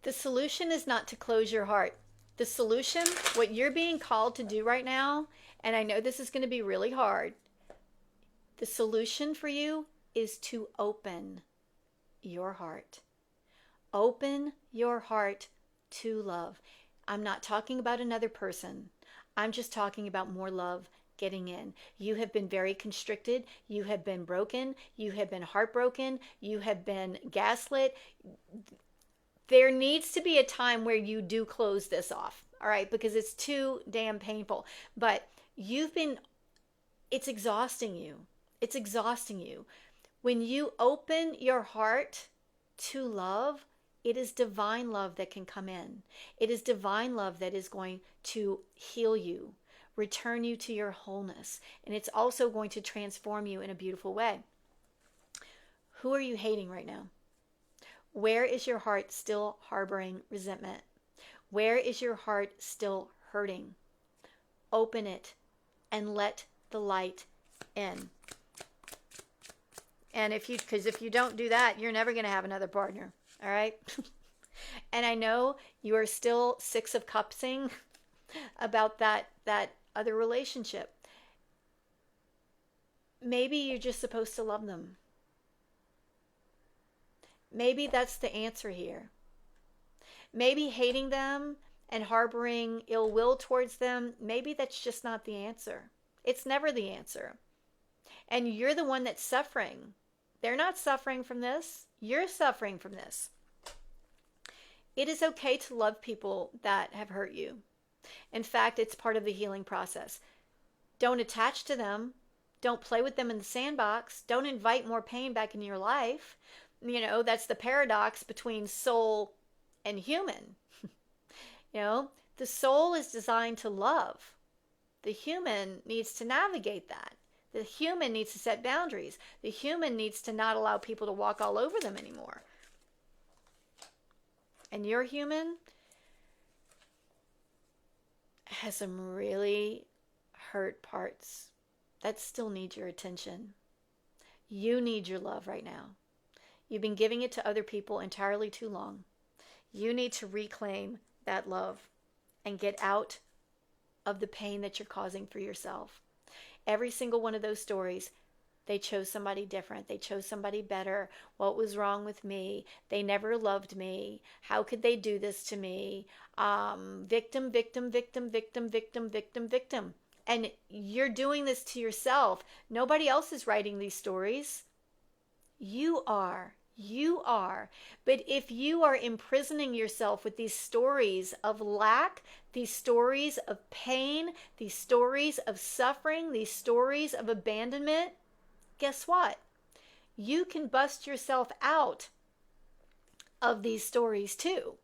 The solution is not to close your heart. The solution, what you're being called to do right now, and I know this is going to be really hard, the solution for you is to open your heart. Open your heart to love. I'm not talking about another person. I'm just talking about more love getting in. You have been very constricted. You have been broken. You have been heartbroken. You have been gaslit. There needs to be a time where you do close this off, all right? Because it's too damn painful. But it's exhausting you. It's exhausting you. When you open your heart to love, it is divine love that can come in. It is divine love that is going to heal you, return you to your wholeness, and it's also going to transform you in a beautiful way. Who are you hating right now? Where is your heart still harboring resentment? Where is your heart still hurting? Open it and let the light in. And if you don't do that, you're never going to have another partner. All right. And I know you are still 6 of cupsing about that other relationship. Maybe you're just supposed to love them. Maybe that's the answer here. Maybe hating them and harboring ill will towards them, maybe that's just not the answer. It's never the answer. And you're the one that's suffering. They're not suffering from this. You're suffering from this. It is okay to love people that have hurt you. In fact, it's part of the healing process. Don't attach to them. Don't play with them in the sandbox. Don't invite more pain back in your life. That's the paradox between soul and human. The soul is designed to love. The human needs to navigate that. The human needs to set boundaries. The human needs to not allow people to walk all over them anymore. And your human has some really hurt parts that still need your attention. You need your love right now. You've been giving it to other people entirely too long. You need to reclaim that love and get out of the pain that you're causing for yourself. Every single one of those stories, they chose somebody different. They chose somebody better. What was wrong with me? They never loved me. How could they do this to me? Victim, victim, victim, victim, victim, victim, victim. And you're doing this to yourself. Nobody else is writing these stories. You are. You are. But if you are imprisoning yourself with these stories of lack, these stories of pain, these stories of suffering, these stories of abandonment, guess what? You can bust yourself out of these stories too.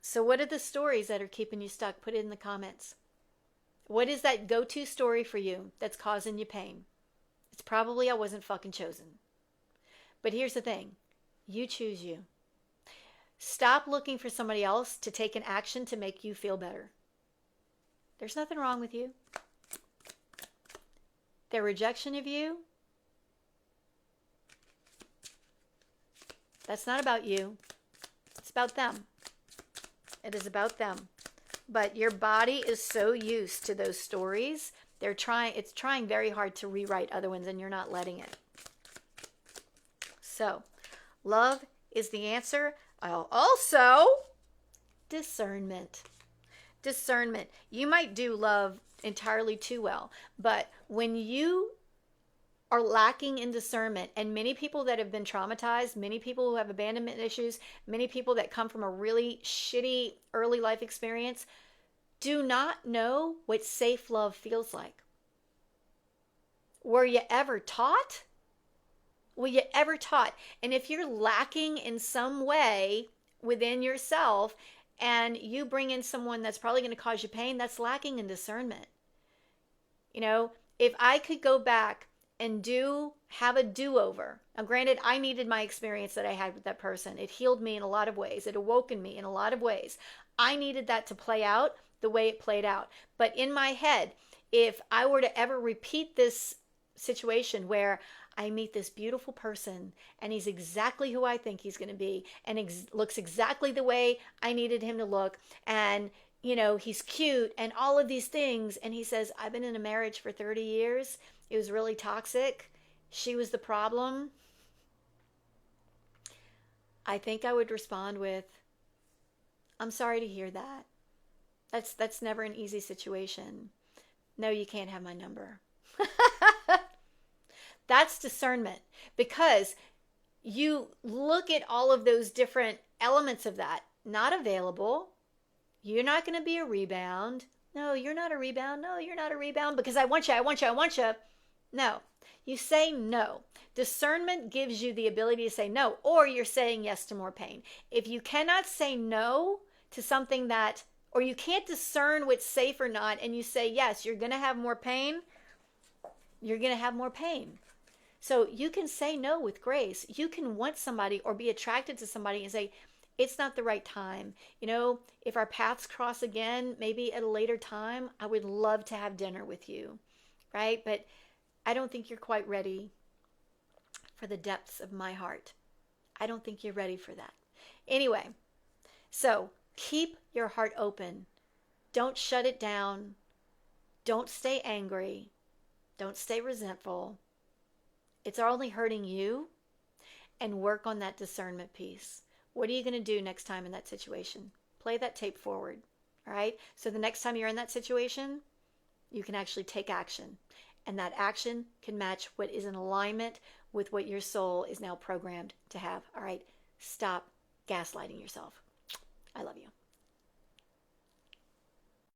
So what are the stories that are keeping you stuck? Put it in the comments. What is that go-to story for you that's causing you pain? It's probably I wasn't fucking chosen. But here's the thing. You choose you. Stop looking for somebody else to take an action to make you feel better. There's nothing wrong with you. Their rejection of you, that's not about you. It's about them. It is about them. But your body is so used to those stories. It's trying very hard to rewrite other ones, and you're not letting it. So, love is the answer. Also, discernment. Discernment. You might do love entirely too well, but when you are lacking in discernment, and many people that have been traumatized, many people who have abandonment issues, many people that come from a really shitty early life experience, do not know what safe love feels like. Were you ever taught? Were you ever taught? And if you're lacking in some way within yourself and you bring in someone that's probably going to cause you pain, that's lacking in discernment. If I could go back and have a do-over. Now, granted, I needed my experience that I had with that person. It healed me in a lot of ways. It awoken me in a lot of ways. I needed that to play out the way it played out. But in my head, if I were to ever repeat this situation where I meet this beautiful person and he's exactly who I think he's going to be and looks exactly the way I needed him to look. And, you know, he's cute and all of these things. And he says, I've been in a marriage for 30 years. It was really toxic. She was the problem. I think I would respond with, I'm sorry to hear that. That's never an easy situation. No, you can't have my number. That's discernment, because you look at all of those different elements of that. Not available. You're not going to be a rebound. No, you're not a rebound. No, you're not a rebound because I want you, I want you, I want you. No, you say no. Discernment gives you the ability to say no, or you're saying yes to more pain. If you cannot say no to something that, or you can't discern what's safe or not, and you say yes, you're going to have more pain, you're going to have more pain. So you can say no with grace. You can want somebody or be attracted to somebody and say, it's not the right time. You know, if our paths cross again, maybe at a later time, I would love to have dinner with you, right? But I don't think you're quite ready for the depths of my heart. I don't think you're ready for that. Anyway, so keep your heart open. Don't shut it down. Don't stay angry. Don't stay resentful. It's only hurting you. And work on that discernment piece. What are you going to do next time in that situation? Play that tape forward. All right? So the next time you're in that situation, you can actually take action. And that action can match what is in alignment with what your soul is now programmed to have. All right? Stop gaslighting yourself. I love you.